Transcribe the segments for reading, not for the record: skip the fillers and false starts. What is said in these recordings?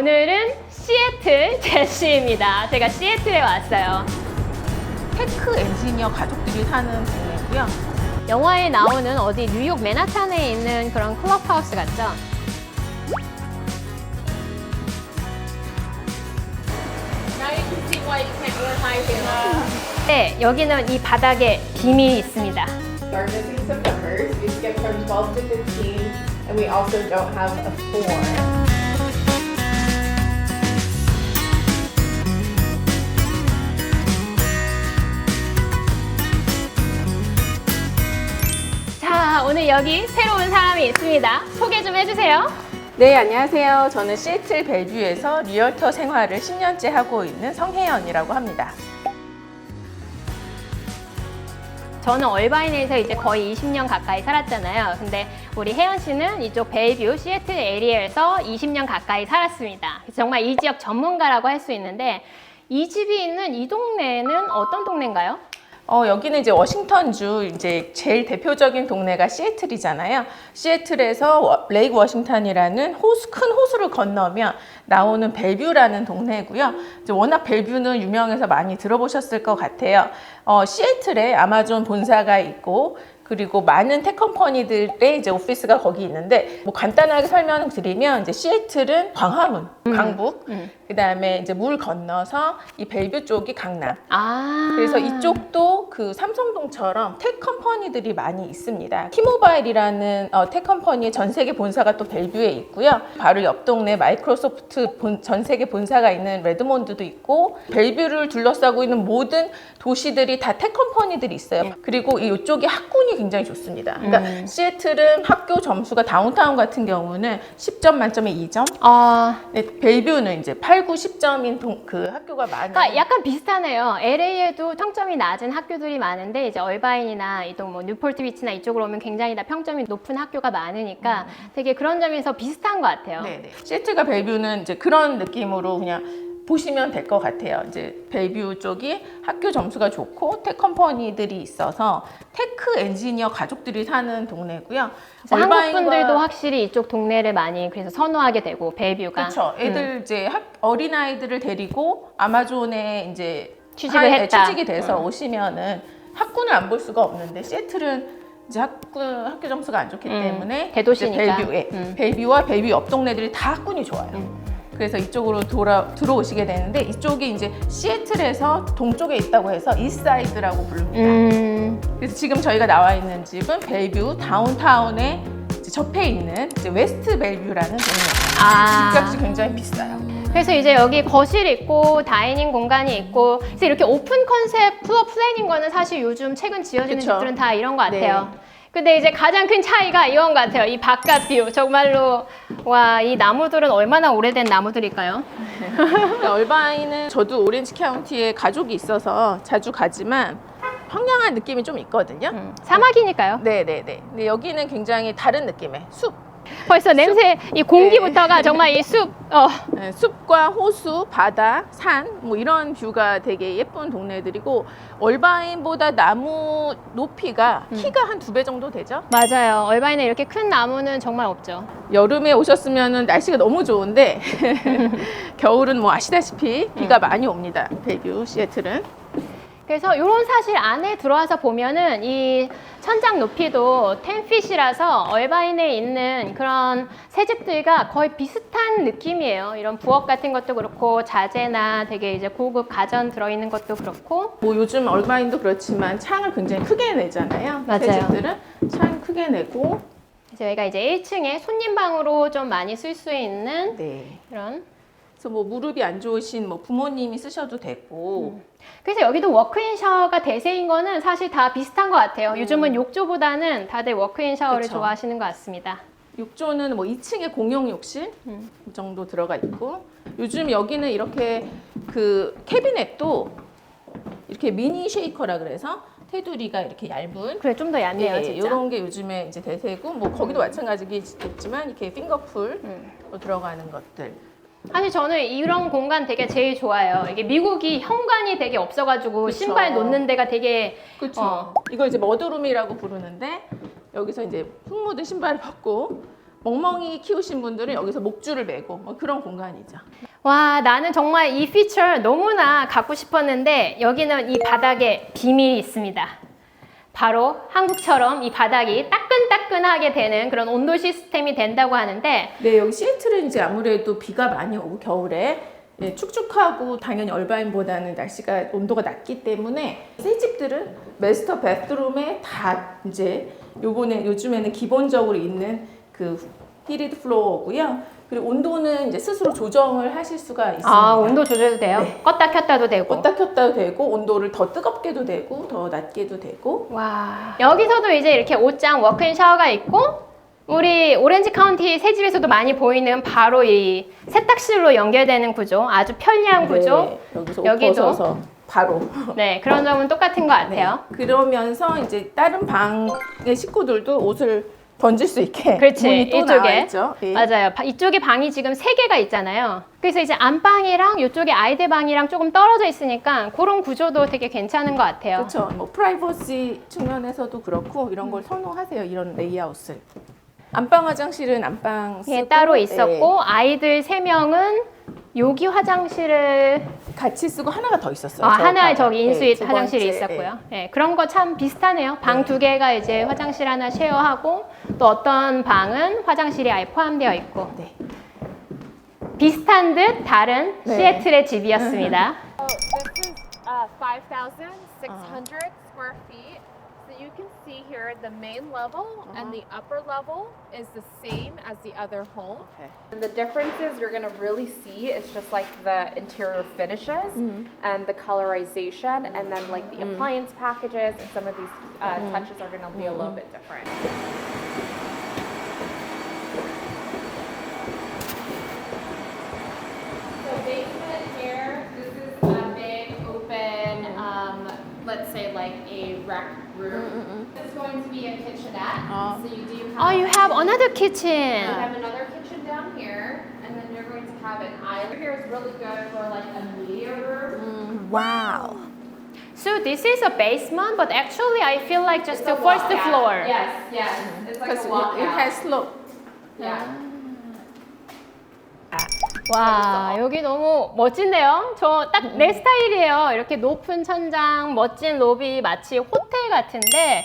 오늘은 시애틀 제시입니다. 제가 시애틀에 왔어요. 테크 엔지니어 가족들이 사는 동네고요. 영화에 나오는 어디 뉴욕 맨하탄에 있는 그런 클럽하우스 같죠? 네, 여기는 이 바닥에 비밀이 있습니다. Are missing some numbers. We skipped from 12 to 15, and we also don't have a 4. 자, 오늘 여기 새로운 사람이 있습니다. 소개 좀 해주세요. 네, 안녕하세요. 저는 시애틀 벨뷰에서 리얼터 생활을 10년째 하고 있는 성혜연이라고 합니다. 저는 얼바인에서 이제 거의 20년 가까이 살았잖아요. 근데 우리 혜연 씨는 이쪽 벨뷰 시애틀 에리어에서 20년 가까이 살았습니다. 정말 이 지역 전문가라고 할 수 있는데 이 집이 있는 이 동네는 어떤 동네인가요? 여기는 이제 워싱턴주 이제 제일 대표적인 동네가 시애틀이잖아요. 시애틀에서 레이크 워싱턴이라는 큰 호수를 건너면 나오는 벨뷰라는 동네고요. 이제 워낙 벨뷰는 유명해서 많이 들어보셨을 것 같아요. 시애틀에 아마존 본사가 있고 그리고 많은 텍 컴퍼니들의 이제 오피스가 거기 있는데 뭐 간단하게 설명드리면 이제 시애틀은 광화문, 강북, 그다음에 이제 물 건너서 이 벨뷰 쪽이 강남. 그래서 이쪽도 그 삼성동처럼 텍 컴퍼니들이 많이 있습니다. T-Mobile이라는 텍 컴퍼니의 전 세계 본사가 또 벨뷰에 있고요. 바로 옆 동네 마이크로소프트 전 세계 본사가 있는 레드몬드도 있고 벨뷰를 둘러싸고 있는 모든 도시들이 다 텍 컴퍼니들이 있어요. 그리고 이쪽이 학군이 굉장히 좋습니다. 그러니까 시애틀은 학교 점수가 다운타운 같은 경우는 10점 만점에 2점. 네, 벨뷰는 이제 8, 9, 10점인 그 학교가 많아요. 그러니까 약간 비슷하네요. LA에도 평점이 낮은 학교들이 많은데 이제 얼바인이나 이동 뭐 뉴폴트 비치나 이쪽으로 오면 굉장히 다 평점이 높은 학교가 많으니까 되게 그런 점에서 비슷한 것 같아요. 네네. 시애틀과 벨뷰는 이제 그런 느낌으로 그냥 보시면 될 것 같아요. 이제 벨뷰 쪽이 학교 점수가 좋고 텍 컴퍼니들이 있어서 테크 엔지니어 가족들이 사는 동네고요. 한국 분들도 확실히 이쪽 동네를 많이 그래서 선호하게 되고 벨뷰가. 그렇죠. 애들 이제 어린 아이들을 데리고 아마존에 이제 취직이 돼서 오시면은 학군을 안 볼 수가 없는데 시애틀은 이제 학교 점수가 안 좋기 때문에 대도시니까 벨뷰와 벨뷰 옆 동네들이 다 학군이 좋아요. 그래서 이쪽으로 들어오시게 되는데 이쪽이 이제 시애틀에서 동쪽에 있다고 해서 이스트사이드라고 부릅니다. 그래서 지금 저희가 나와 있는 집은 벨뷰 다운타운에 이제 접해 있는 이제 웨스트 벨뷰라는 동네예요. 집값이 굉장히 비싸요. 그래서 이제 여기 거실 있고 다이닝 공간이 있고 그래서 이렇게 오픈 컨셉 플로어 플랜인 거는 사실 요즘 최근 지어지는 그쵸. 집들은 다 이런 것 같아요. 네. 근데 이제 가장 큰 차이가 이건 것 같아요. 이 바깥 뷰. 정말로 와, 이 나무들은 얼마나 오래된 나무들일까요? 얼바인은 저도 오렌지 카운티에 가족이 있어서 자주 가지만 황량한 느낌이 좀 있거든요. 사막이니까요. 네네네. 근데 여기는 굉장히 다른 느낌의 숲. 벌써 냄새, 이 공기부터가 정말 이 숲. 네, 숲과 호수, 바다, 산, 뭐 이런 뷰가 되게 예쁜 동네들이고 얼바인보다 나무 높이가 키가 한 2배 정도 되죠? 맞아요. 얼바인에 이렇게 큰 나무는 정말 없죠. 여름에 오셨으면 날씨가 너무 좋은데 겨울은 뭐 아시다시피 비가 많이 옵니다. 벨뷰, 시애틀은. 그래서 이런 사실 안에 들어와서 보면은 이 천장 높이도 10핏이라서 얼바인에 있는 그런 새집들과 거의 비슷한 느낌이에요. 이런 부엌 같은 것도 그렇고 자재나 되게 이제 고급 가전 들어있는 것도 그렇고. 뭐 요즘 얼바인도 그렇지만 창을 굉장히 크게 내잖아요. 맞아요. 새집들은 창 크게 내고. 저희가 이제 1층에 손님방으로 좀 많이 쓸 수 있는 네. 이런. 그래서 뭐 무릎이 안 좋으신 뭐 부모님이 쓰셔도 되고. 그래서 여기도 워크인 샤워가 대세인 거는 사실 다 비슷한 것 같아요. 요즘은 욕조보다는 다들 워크인 샤워를 그쵸. 좋아하시는 것 같습니다. 욕조는 뭐 2층에 공용 욕실 이 정도 들어가 있고 요즘 여기는 이렇게 그 캐비넷도 이렇게 미니 쉐이커라 그래서 테두리가 이렇게 얇은 그래, 좀 더 얇네요, 진짜. 이런 게 요즘에 이제 대세고 뭐 거기도 마찬가지겠지만 이렇게 핑거풀로 들어가는 것들. 사실 저는 이런 공간 되게 제일 좋아요. 이게 미국이 현관이 되게 없어가지고 그쵸. 신발 놓는 데가 되게 그렇죠. 이걸 이제 머드룸이라고 부르는데 여기서 이제 흙 묻은 신발을 벗고 멍멍이 키우신 분들은 여기서 목줄을 메고 뭐 그런 공간이죠. 와, 나는 정말 이 피처 너무나 갖고 싶었는데 여기는 이 바닥에 비밀이 있습니다. 바로 한국처럼 이 바닥이 따끈따끈하게 되는 그런 온도 시스템이 된다고 하는데 네, 여기 시애틀은 이제 아무래도 비가 많이 오고 겨울에 예, 축축하고 당연히 얼바인보다는 날씨가 온도가 낮기 때문에 새 집들은 마스터 베드룸에 다 이제 요즘에는 기본적으로 있는 그 히리드 플로어고요. 그리고 온도는 이제 스스로 조정을 하실 수가 있습니다. 아, 온도 조절도 돼요? 네. 껐다 켰다도 되고. 껐다 켰다도 되고 온도를 더 뜨겁게도 되고 더 낮게도 되고. 와, 여기서도 이제 이렇게 옷장 워크인 샤워가 있고 우리 오렌지 카운티 새 집에서도 많이 보이는 바로 이 세탁실로 연결되는 구조, 아주 편리한 구조. 네, 여기서 옷 여기도. 벗어서 바로. 네, 그런 점은 똑같은 것 같아요. 네. 그러면서 이제 다른 방의 식구들도 옷을 던질 수 있게 그렇지, 문이 또 나와 이쪽에. 있죠. 예. 맞아요. 이쪽에 방이 지금 3개가 있잖아요. 그래서 이제 안방이랑 이쪽에 아이들 방이랑 조금 떨어져 있으니까 그런 구조도 되게 괜찮은 것 같아요. 그렇죠. 뭐 프라이버시 측면에서도 그렇고 이런 걸 선호하세요. 이런 레이아웃을. 안방 화장실은 안방 쓰고 예, 따로 있었고 아이들 3명은 여기 화장실을 같이 쓰고 하나가 더 있었어요. 하나 저 저기 인스윗 두 화장실이 번째, 있었고요. 예, 그런 거 참 비슷하네요. 방 2개가 이제 화장실 하나 쉐어하고 또 어떤 방은 화장실이 아예 포함되어 있고 네. 비슷한 듯 다른 네. 시애틀의 집이었습니다. So this is 5,600 square feet. So you can see here the main level and the upper level is the same as the other home. Okay. And the differences you're going to really see is just like the interior finishes and the colorization, and then like the appliance packages and some of these touches are going to be a little bit different. So basement here, this is a big open, let's say like a rec room. This is going to be a kitchenette. So you do have. Oh, you have another kitchen. You have another kitchen down here, and then you're going to have an island. Here is really good for like a media room. 와우. So this is a basement, but actually I feel like just the first floor. Yes, yes. It's like Because a walkout. it has slope. Yeah. 와, 여기 너무 멋진데요? 저 딱 내 스타일이에요. 이렇게 높은 천장, 멋진 로비, 마치 호텔 같은데,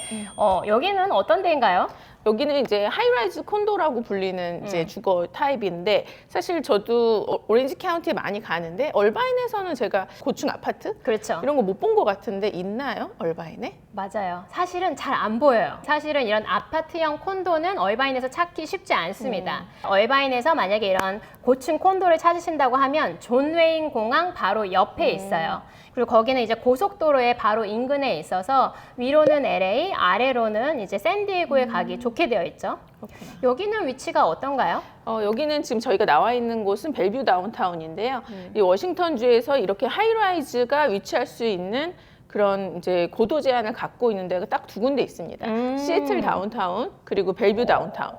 여기는 어떤 데인가요? 여기는 이제 하이라이즈 콘도라고 불리는 이제 주거 타입인데 사실 저도 오렌지 카운티에 많이 가는데 얼바인에서는 제가 고층 아파트 그렇죠. 이런 거 못 본 것 같은데 있나요? 얼바인에? 맞아요. 사실은 잘 안 보여요. 사실은 이런 아파트형 콘도는 얼바인에서 찾기 쉽지 않습니다. 얼바인에서 만약에 이런 고층 콘도를 찾으신다고 하면 존 웨인 공항 바로 옆에 있어요. 그리고 거기는 이제 고속도로의 바로 인근에 있어서 위로는 LA, 아래로는 이제 샌디에고에 가기 좋게 되어 있죠. 그렇구나. 여기는 위치가 어떤가요? 여기는 지금 저희가 나와 있는 곳은 벨뷰 다운타운인데요. 이 워싱턴주에서 이렇게 하이라이즈가 위치할 수 있는 그런 이제 고도 제한을 갖고 있는 데가 딱 2군데 있습니다. 시애틀 다운타운 그리고 벨뷰 다운타운.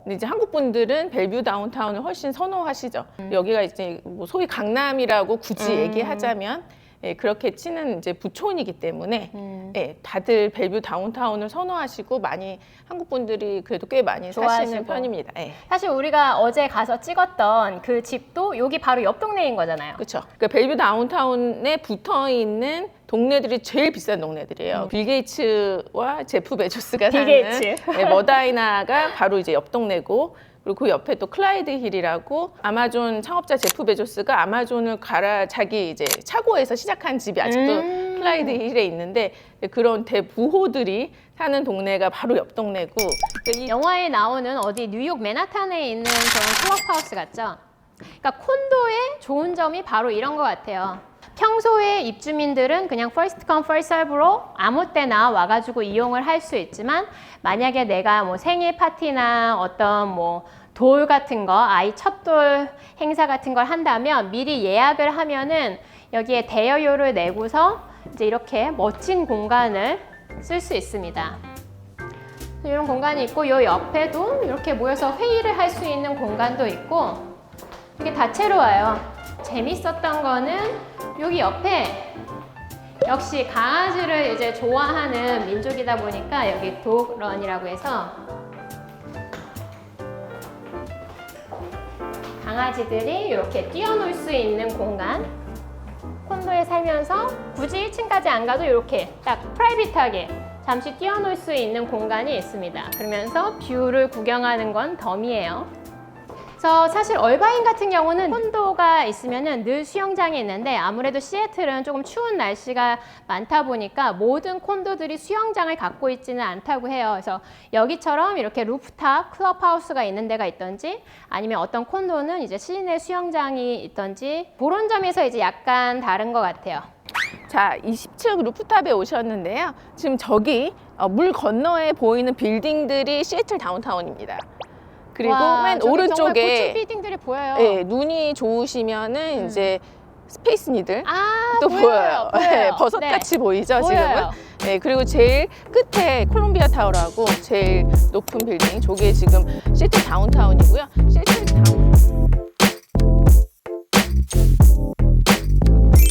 근데 이제 한국 분들은 벨뷰 다운타운을 훨씬 선호하시죠. 여기가 이제 뭐 소위 강남이라고 굳이 얘기하자면 예, 그렇게 치는 이제 부촌이기 때문에 예, 다들 벨뷰 다운타운을 선호하시고 많이 한국 분들이 그래도 꽤 많이 사시는 좋아하시고. 편입니다. 예. 사실 우리가 어제 가서 찍었던 그 집도 여기 바로 옆 동네인 거잖아요. 그렇죠. 그러니까 벨뷰 다운타운에 붙어 있는 동네들이 제일 비싼 동네들이에요. 빌 게이츠와 제프 베조스가 빌 사는 게이츠. 네, 머다이나가 바로 이제 옆 동네고 그리고 그 옆에 또 클라이드 힐이라고 아마존 창업자 제프 베조스가 아마존을 자기 이제 차고에서 시작한 집이 아직도 클라이드 힐에 있는데 그런 대부호들이 사는 동네가 바로 옆 동네고 그러니까 영화에 나오는 어디 뉴욕 맨하탄에 있는 그런 클럽하우스 같죠? 그러니까 콘도의 좋은 점이 바로 이런 것 같아요. 평소에 입주민들은 그냥 first come first serve로 아무 때나 와가지고 이용을 할 수 있지만 만약에 내가 뭐 생일 파티나 어떤 뭐 돌 같은 거 아이 첫 돌 행사 같은 걸 한다면 미리 예약을 하면은 여기에 대여료를 내고서 이제 이렇게 멋진 공간을 쓸 수 있습니다. 이런 공간이 있고 요 옆에도 이렇게 모여서 회의를 할 수 있는 공간도 있고 이게 다채로워요. 재밌었던 거는 여기 옆에 역시 강아지를 이제 좋아하는 민족이다 보니까 여기 도그런이라고 해서 강아지들이 이렇게 뛰어놀 수 있는 공간, 콘도에 살면서 굳이 1층까지 안 가도 이렇게 딱 프라이빗하게 잠시 뛰어놀 수 있는 공간이 있습니다. 그러면서 뷰를 구경하는 건 덤이에요. 그래서 사실 얼바인 같은 경우는 콘도가 있으면은 늘 수영장이 있는데 아무래도 시애틀은 조금 추운 날씨가 많다 보니까 모든 콘도들이 수영장을 갖고 있지는 않다고 해요. 그래서 여기처럼 이렇게 루프탑 클럽하우스가 있는 데가 있던지 아니면 어떤 콘도는 이제 실내 수영장이 있던지 그런 점에서 이제 약간 다른 것 같아요. 자, 20층 루프탑에 오셨는데요. 지금 저기 물 건너에 보이는 빌딩들이 시애틀 다운타운입니다. 그리고 와, 맨 저기 정말 오른쪽에 고층 빌딩들이 보여요. 예, 눈이 좋으시면은 이제 스페이스 니들 아, 또 보여요. 예, 버섯같이 보이죠, 지금은? 보여요. 예, 그리고 제일 끝에 콜롬비아 타워라고 제일 높은 빌딩, 저게 지금 시애틀 다운타운이고요. 시애틀 다운.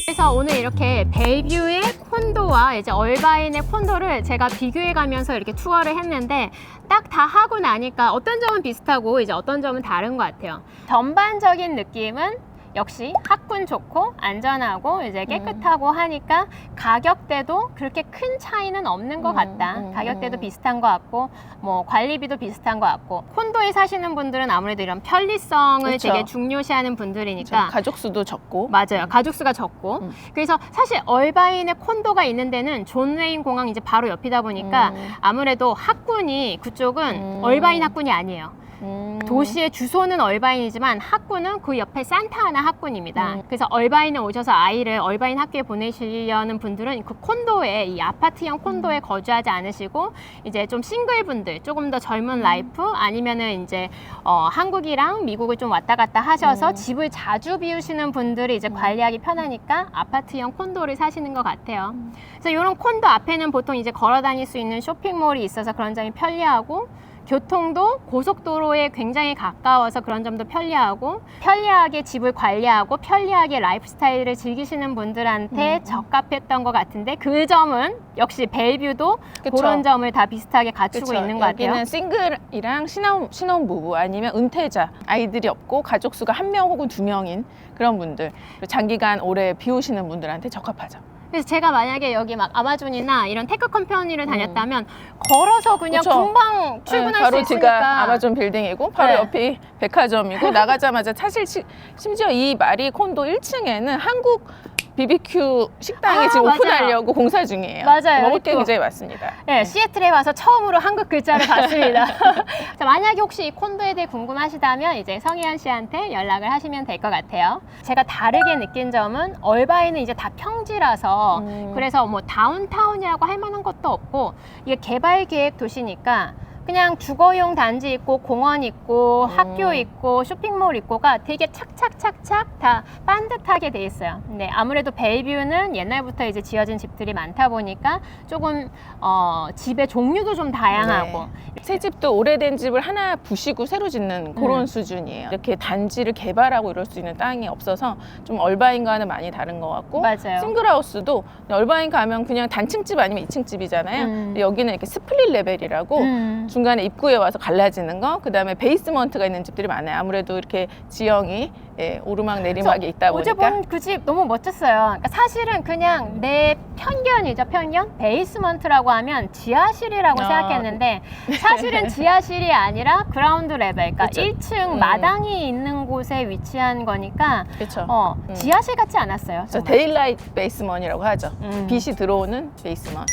그래서 오늘 이렇게 벨뷰의 콘도와 이제 얼바인의 콘도를 제가 비교해 가면서 이렇게 투어를 했는데 딱 다 하고 나니까 어떤 점은 비슷하고 이제 어떤 점은 다른 것 같아요. 전반적인 느낌은 역시 학군 좋고 안전하고 이제 깨끗하고 하니까 가격대도 그렇게 큰 차이는 없는 것 같다. 가격대도 비슷한 것 같고 뭐 관리비도 비슷한 것 같고 콘도에 사시는 분들은 아무래도 이런 편리성을 그쵸. 되게 중요시하는 분들이니까 가족 수도 적고. 맞아요. 가족 수가 적고. 그래서 사실 얼바인의 콘도가 있는 데는 존 웨인 공항 이제 바로 옆이다 보니까 아무래도 학군이 그쪽은 얼바인 학군이 아니에요. 도시의 주소는 얼바인이지만 학군은 그 옆에 산타아나 학군입니다. 그래서 얼바인에 오셔서 아이를 얼바인 학교에 보내시려는 분들은 그 콘도에 이 아파트형 콘도에 거주하지 않으시고 이제 좀 싱글분들 조금 더 젊은 라이프 아니면은 이제 한국이랑 미국을 좀 왔다 갔다 하셔서 집을 자주 비우시는 분들이 이제 관리하기 편하니까 아파트형 콘도를 사시는 것 같아요. 그래서 이런 콘도 앞에는 보통 이제 걸어 다닐 수 있는 쇼핑몰이 있어서 그런 점이 편리하고 교통도 고속도로에 굉장히 가까워서 그런 점도 편리하고 편리하게 집을 관리하고 편리하게 라이프 스타일을 즐기시는 분들한테 적합했던 것 같은데 그 점은 역시 벨뷰도 그쵸. 그런 점을 다 비슷하게 갖추고 그쵸. 있는 것 같아요. 여기는 싱글이랑 신혼부부 아니면 은퇴자, 아이들이 없고 가족 수가 1명 혹은 2명인 그런 분들, 그리고 장기간 오래 비우시는 분들한테 적합하죠. 그래서 제가 만약에 여기 막 아마존이나 이런 테크 컴퍼니를 다녔다면 걸어서 그냥 그쵸. 금방 출근할 바로 수 있으니까 뒤가 아마존 빌딩이고 바로 네. 옆이 백화점이고 나가자마자 사실 심지어 이 마리 콘도 1층에는 한국 BBQ 식당이 지금 맞아요. 오픈하려고 공사 중이에요. 맞아요. 먹을 게 또. 굉장히 많습니다. 네, 시애틀에 와서 처음으로 한국 글자를 봤습니다. 자, 만약에 혹시 이 콘도에 대해 궁금하시다면 이제 성혜연 씨한테 연락을 하시면 될 것 같아요. 제가 다르게 느낀 점은 얼바인은 이제 다 평지라서 그래서 뭐 다운타운이라고 할 만한 것도 없고 이게 개발 계획 도시니까 그냥 주거용 단지 있고 공원 있고 학교 있고 쇼핑몰 있고가 되게 착착착착 다 반듯하게 돼 있어요. 근데 아무래도 벨뷰는 옛날부터 이제 지어진 집들이 많다 보니까 조금 집의 종류도 좀 다양하고 새 집도 오래된 집을 하나 부시고 새로 짓는 그런 수준이에요. 이렇게 단지를 개발하고 이럴 수 있는 땅이 없어서 좀 얼바인과는 많이 다른 것 같고 맞아요. 싱글하우스도 얼바인 가면 그냥 단층집 아니면 2층 집이잖아요. 근데 여기는 이렇게 스플릿 레벨이라고 중간에 입구에 와서 갈라지는 거, 그 다음에 베이스먼트가 있는 집들이 많아요. 아무래도 이렇게 지형이 오르막 내리막이 있다 어제 보니까. 본 그 집 너무 멋졌어요. 그러니까 사실은 그냥 내 편견이죠, 편견. 베이스먼트라고 하면 지하실이라고 생각했는데 사실은 지하실이 아니라 그라운드 레벨, 그러니까 그쵸. 1층 마당이 있는 곳에 위치한 거니까 그렇죠. 지하실 같지 않았어요. 정말. 데일라이트 베이스먼이라고 하죠. 빛이 들어오는 베이스먼.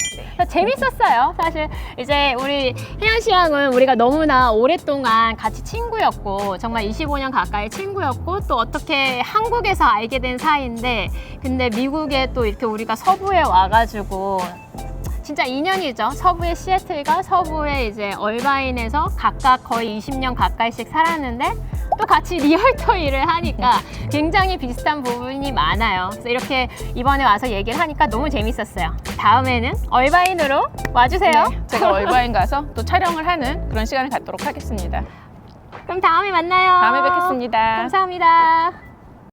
재밌었어요. 사실 이제 우리 혜연 씨랑은 우리가 너무나 오랫동안 같이 친구였고 정말 25년 가까이 친구였고 또 어떻게 한국에서 알게 된 사이인데 근데 미국에 또 이렇게 우리가 서부에 와가지고 진짜 인연이죠. 서부의 시애틀과 서부의 이제 얼바인에서 각각 거의 20년 가까이씩 살았는데 또 같이 리얼터 일을 하니까 굉장히 비슷한 부분이 많아요. 그래서 이렇게 이번에 와서 얘기를 하니까 너무 재밌었어요. 다음에는 얼바인으로 와주세요. 네, 제가 얼바인 가서 또 촬영을 하는 그런 시간을 갖도록 하겠습니다. 그럼 다음에 만나요. 다음에 뵙겠습니다. 감사합니다.